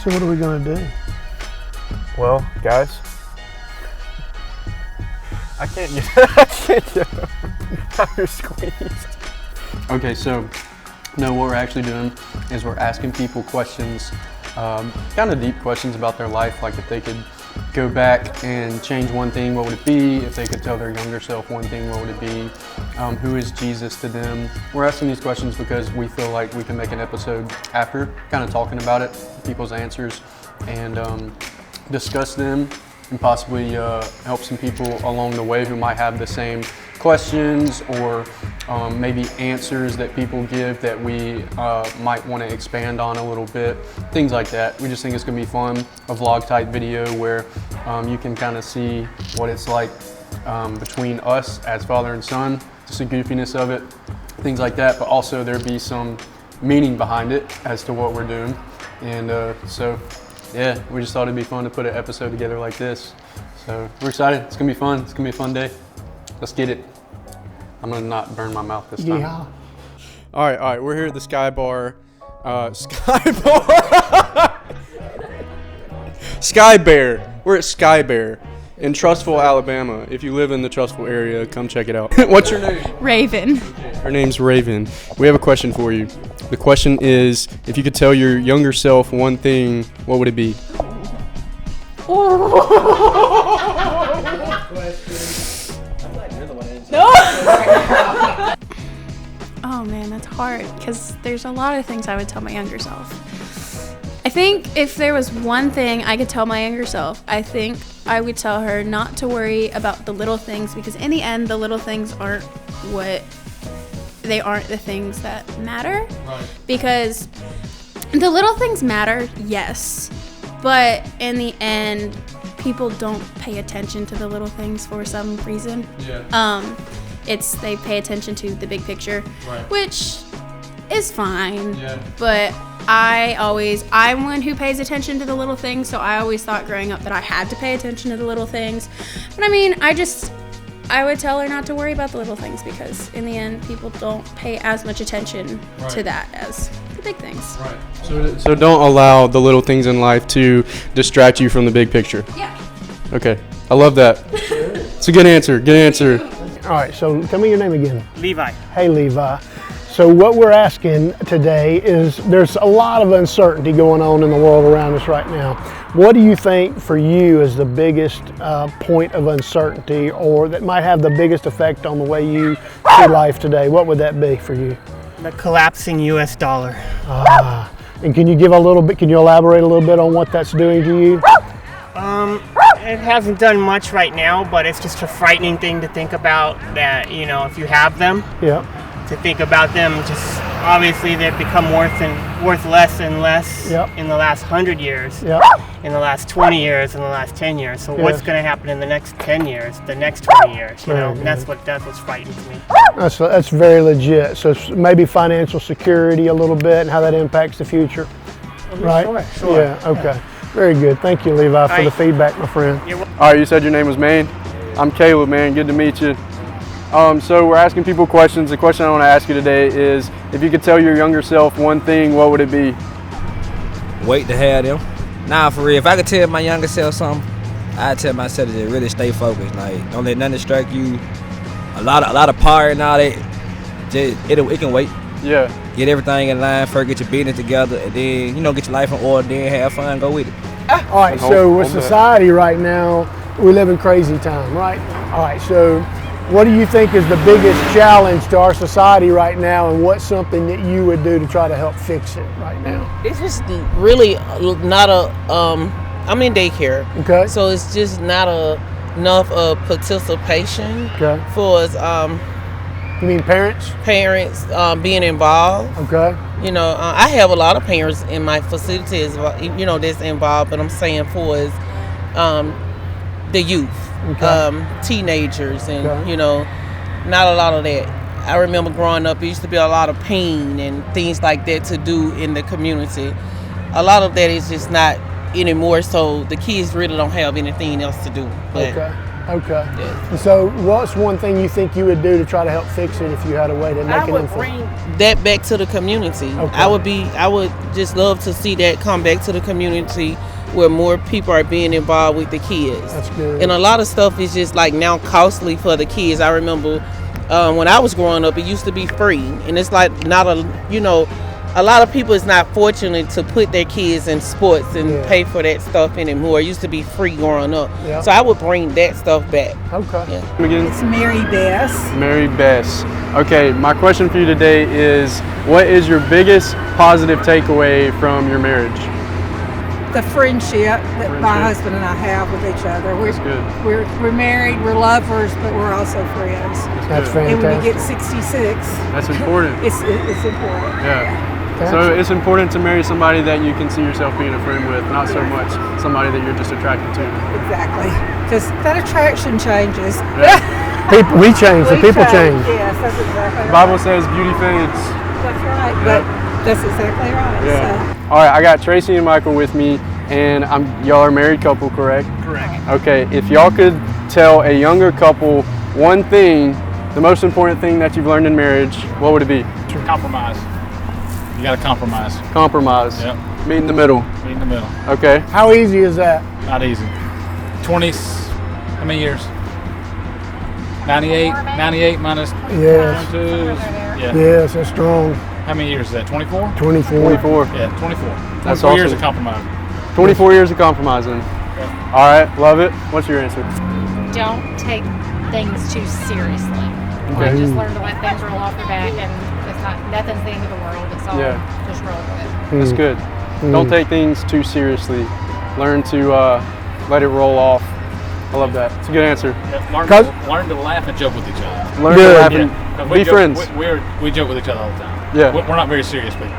So what are we going to do? Well, guys, I can't get how you're squeezed. Okay, so no, what we're actually doing is we're asking people questions, kind of deep questions about their life, like if they could go back and change one thing, what would it be? If they could tell their younger self one thing, what would it be? Who is Jesus to them? We're asking these questions because we feel like we can make an episode after, kind of talking about it, people's answers, and discuss them and possibly help some people along the way who might have the same questions or maybe answers that people give that we might want to expand on a little bit, things like that. We just think it's going to be fun, a vlog type video where you can kind of see what it's like between us as father and son, just the goofiness of it, things like that, but also there'd be some meaning behind it as to what we're doing. And so yeah, we just thought it'd be fun to put an episode together like this. So we're excited. It's gonna be fun. It's gonna be a fun day. Let's get it. I'm gonna not burn my mouth this time. Yeah. All right. We're here at the Sky Bar. Sky Bear. We're at Sky Bear in Trustful, Alabama. If you live in the Trustful area, come check it out. What's your name? Raven. Her name's Raven. We have a question for you. The question is, if you could tell your younger self one thing, what would it be? No. Oh man, that's hard because there's a lot of things I would tell my younger self. I think if there was one thing I could tell my younger self, I think I would tell her not to worry about the little things, because in the end, the little things aren't the things that matter. Right. Because the little things matter, yes, but in the end, people don't pay attention to the little things for some reason. Yeah. They pay attention to the big picture, Right. which is fine. Yeah. But I'm one who pays attention to the little things, so I always thought growing up that I had to pay attention to the little things. But I mean, I would tell her not to worry about the little things, because in the end, people don't pay as much attention Right. to that as the big things. Right. So don't allow the little things in life to distract you from the big picture. Yeah. Okay. I love that. It's a good answer. Good answer. All right, so tell me your name again. Levi. Hey, Levi. So what we're asking today is, there's a lot of uncertainty going on in the world around us right now. What do you think for you is the biggest point of uncertainty, or that might have the biggest effect on the way you see life today? What would that be for you? The collapsing U.S. dollar. And can you elaborate a little bit on what that's doing to you? It hasn't done much right now, but it's just a frightening thing to think about, that, if you have them, Yeah. to think about them, just obviously they've become worth less and less Yep. in the last 100 years, Yeah. in the last 20 years, in the last 10 years. So Yes. what's going to happen in the next 10 years, the next 20 years, Right, And that's what's frightening to me. That's very legit. So maybe financial security a little bit, and how that impacts the future. Right? Sure. Yeah, okay. Very good. Thank you, Levi, for the feedback, my friend. All right, you said your name was Maine. I'm Caleb, man. Good to meet you. So we're asking people questions. The question I want to ask you today is, if you could tell your younger self one thing, what would it be? Wait to have them. Nah, for real. If I could tell my younger self something, I'd tell myself to really stay focused. Like, don't let nothing distract you. A lot of power and all that. It can wait. Yeah. Get everything in line first. Get your business together, and then get your life in order. Then have fun. Go with it. All right, so with society right now, we live in crazy time, right? All right, so what do you think is the biggest challenge to our society right now, and what's something that you would do to try to help fix it right now? It's just really not I'm in daycare. Okay. So it's just not enough participation for us. You mean parents? Parents being involved. Okay. I have a lot of parents in my facilities, that's involved, but I'm saying for us, the youth, teenagers, and not a lot of that. I remember growing up, it used to be a lot of pain and things like that to do in the community. A lot of that is just not anymore, so the kids really don't have anything else to do. But, Okay. Yeah. So what's one thing you think you would do to try to help fix it if you had a way to make I it would influence? bring that back to the community. Okay. I would just love to see that come back to the community where more people are being involved with the kids. That's good. And a lot of stuff is just like now costly for the kids. I remember when I was growing up, it used to be free, and it's like not a lot of people is not fortunate to put their kids in sports and pay for that stuff anymore. It used to be free growing up. Yeah. So I would bring that stuff back. Okay. Yeah. Again? It's Mary Bess. Mary Bess. Okay, my question for you today is, what is your biggest positive takeaway from your marriage? The friendship that my husband and I have with each other. That's good. We're married, we're lovers, but we're also friends. That's And when fantastic. we get 66, That's important. it's important. Yeah. So it's important to marry somebody that you can see yourself being a friend with, not so much somebody that you're just attracted to. Exactly. Because that attraction changes. People, we change, the people change. Yes, that's exactly The right. Bible says beauty fades. That's right. Yeah. But that's exactly right. Yeah. All right, I got Tracy and Michael with me, and y'all are a married couple, correct? Correct. Okay, if y'all could tell a younger couple one thing, the most important thing that you've learned in marriage, what would it be? Compromise. You got to compromise. Compromise. Yep. Meet in the middle. Meet in the middle. Okay. How easy is that? Not easy. 20, how many years? 98 minus Yes. 22. Yeah. Yes, that's strong. How many years is that? 24? 24. 24. Yeah, 24. That's 24 years awesome. of compromise. 24 years of compromising. All right, love it. What's your answer? Don't take things too seriously. Okay. Just learn to let things roll off your back, and it's not nothing's the end of the world. It's all just roll with it. That's good. Don't take things too seriously. Learn to let it roll off. I love that. It's a good answer. Yeah, learn to laugh and joke with each other. Learn to laugh Yeah, 'cause and we be joke, friends. We joke with each other all the time. Yeah. We're not very serious people.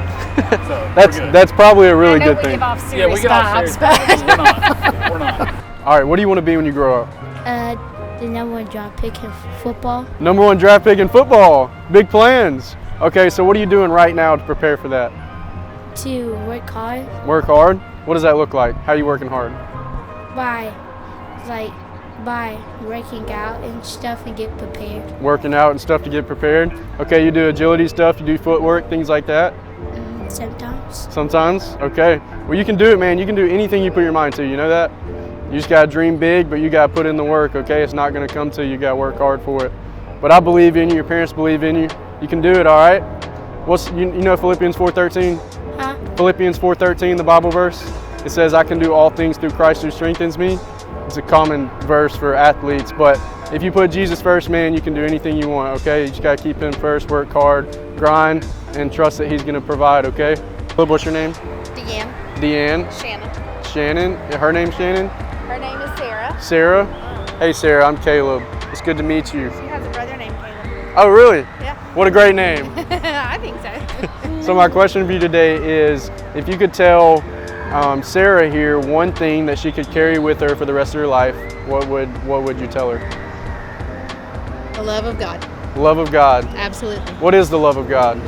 So That's probably a really I know good we thing. give off yeah, serious we get off serious. vibes, We're not. We're not. All right, what do you want to be when you grow up? The number one draft pick in football. Number 1 draft pick in football. Big plans. Okay, so what are you doing right now to prepare for that? To work hard Work hard? What does that look like? How are you working hard? by working out and stuff and get prepared. Working out and stuff to get prepared. Okay, you do agility stuff, you do footwork, things like that? Sometimes. Sometimes? Okay. Well, you can do it, man. You can do anything you put your mind to. You know that? You just got to dream big, but you got to put in the work, okay? It's not going to come to you. You got to work hard for it. But I believe in you. Your parents believe in you. You can do it, all right? You know Philippians 4:13? Huh? Philippians 4:13, the Bible verse. It says, I can do all things through Christ who strengthens me. It's a common verse for athletes, but if you put Jesus first, man, you can do anything you want, okay? You just got to keep him first, work hard, grind, and trust that he's going to provide, okay? What's your name? Deanne. Deanne. Shannon. Shannon. Her name's Shannon? Her name is Sarah. Sarah? Hey, Sarah, I'm Caleb. It's good to meet you. She has a brother named Caleb. Oh, really? Yeah. What a great name. I think so. So my question for you today is, if you could tell Sarah here one thing that she could carry with her for the rest of her life, what would you tell her? The love of God. Love of God. Absolutely. What is the love of God?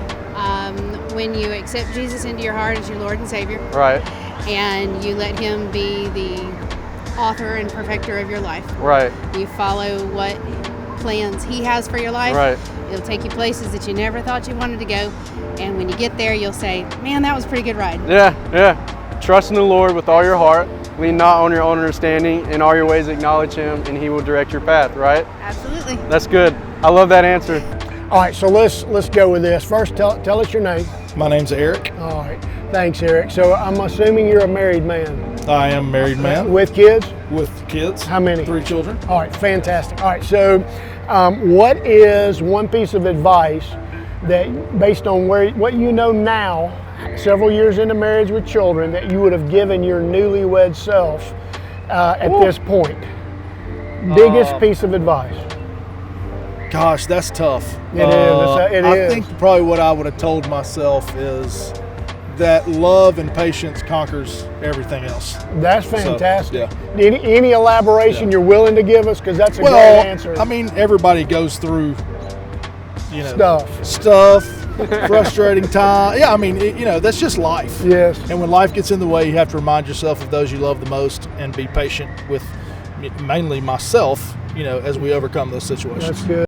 When you accept Jesus into your heart as your Lord and Savior, Right, and you let Him be the author and perfecter of your life. right, You follow what plans He has for your life. right. It'll take you places that you never thought you wanted to go. And when you get there, you'll say, man, that was a pretty good ride. Yeah. Trust in the Lord with all your heart. Lean not on your own understanding. In all your ways acknowledge Him, and He will direct your path, right? Absolutely. That's good. I love that answer. All right, so let's go with this. First, tell us your name. My name's Eric. All right, thanks, Eric. So I'm assuming you're a married man. I am a married man. With kids? With kids. How many? 3 children. All right, fantastic. All right, so what is one piece of advice that, based on what you know now, several years into marriage with children, that you would have given your newlywed self at this point? Biggest piece of advice? Gosh, that's tough. It is. I think probably what I would have told myself is that love and patience conquers everything else. That's fantastic. So, yeah. Any elaboration you're willing to give us? Because that's a great answer. I mean, everybody goes through, stuff. frustrating time. Yeah, I mean, that's just life. Yes. And when life gets in the way, you have to remind yourself of those you love the most and be patient with mainly myself, as we overcome those situations. That's good.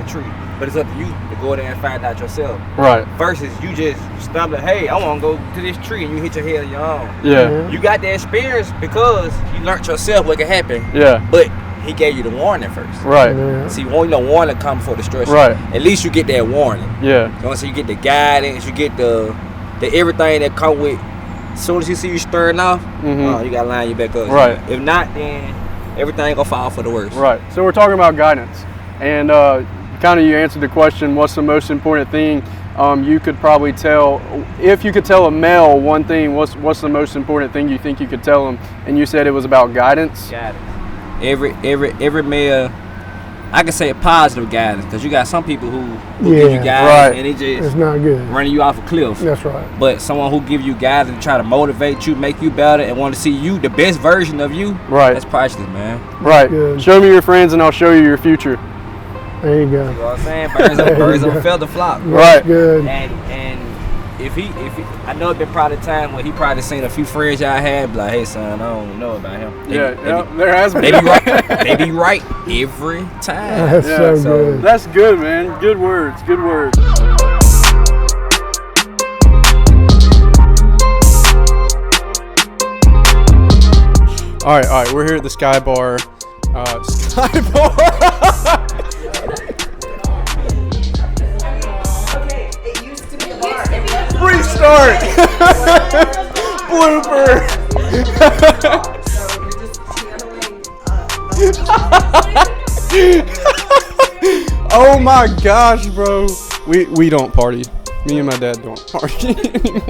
Tree, but it's up to you to go there and find out yourself. Right. Versus you just stumbling, hey, I want to go to this tree, and you hit your head on your own. Yeah. You got the experience because you learned yourself what can happen. Yeah. But he gave you the warning first. Right. Yeah. See, warning come before destruction. Right. At least you get that warning. Yeah. So you get the guidance, you get the everything that come with. As soon as you see you stirring off, you gotta line your back up. Right. If not, then everything gonna fall for the worst. Right. So we're talking about guidance, and kind of you answered the question. What's the most important thing you could probably tell? If you could tell a male one thing, what's the most important thing you think you could tell him? And you said it was about guidance. Guidance. Every male, I can say positive guidance, because you got some people who give you guidance and it's not good. running you off a cliff. That's right. But someone who give you guidance and try to motivate you, make you better, and want to see you the best version of you. Right. That's priceless, man. Right. Good. Show me your friends, and I'll show you your future. There you go. You know what I'm saying? Birds of a feather flock. Right. Good. And if he, I know it's been probably a time when he probably seen a few friends y'all had, be like, hey son, I don't know about him. There has been. They be right every time. That's so good. That's good, man. Good words. Good words. All right. We're here at the Sky Bar. Sky Bar. Restart. Blooper. Oh my gosh, bro. We don't party. Me and my dad don't party anymore.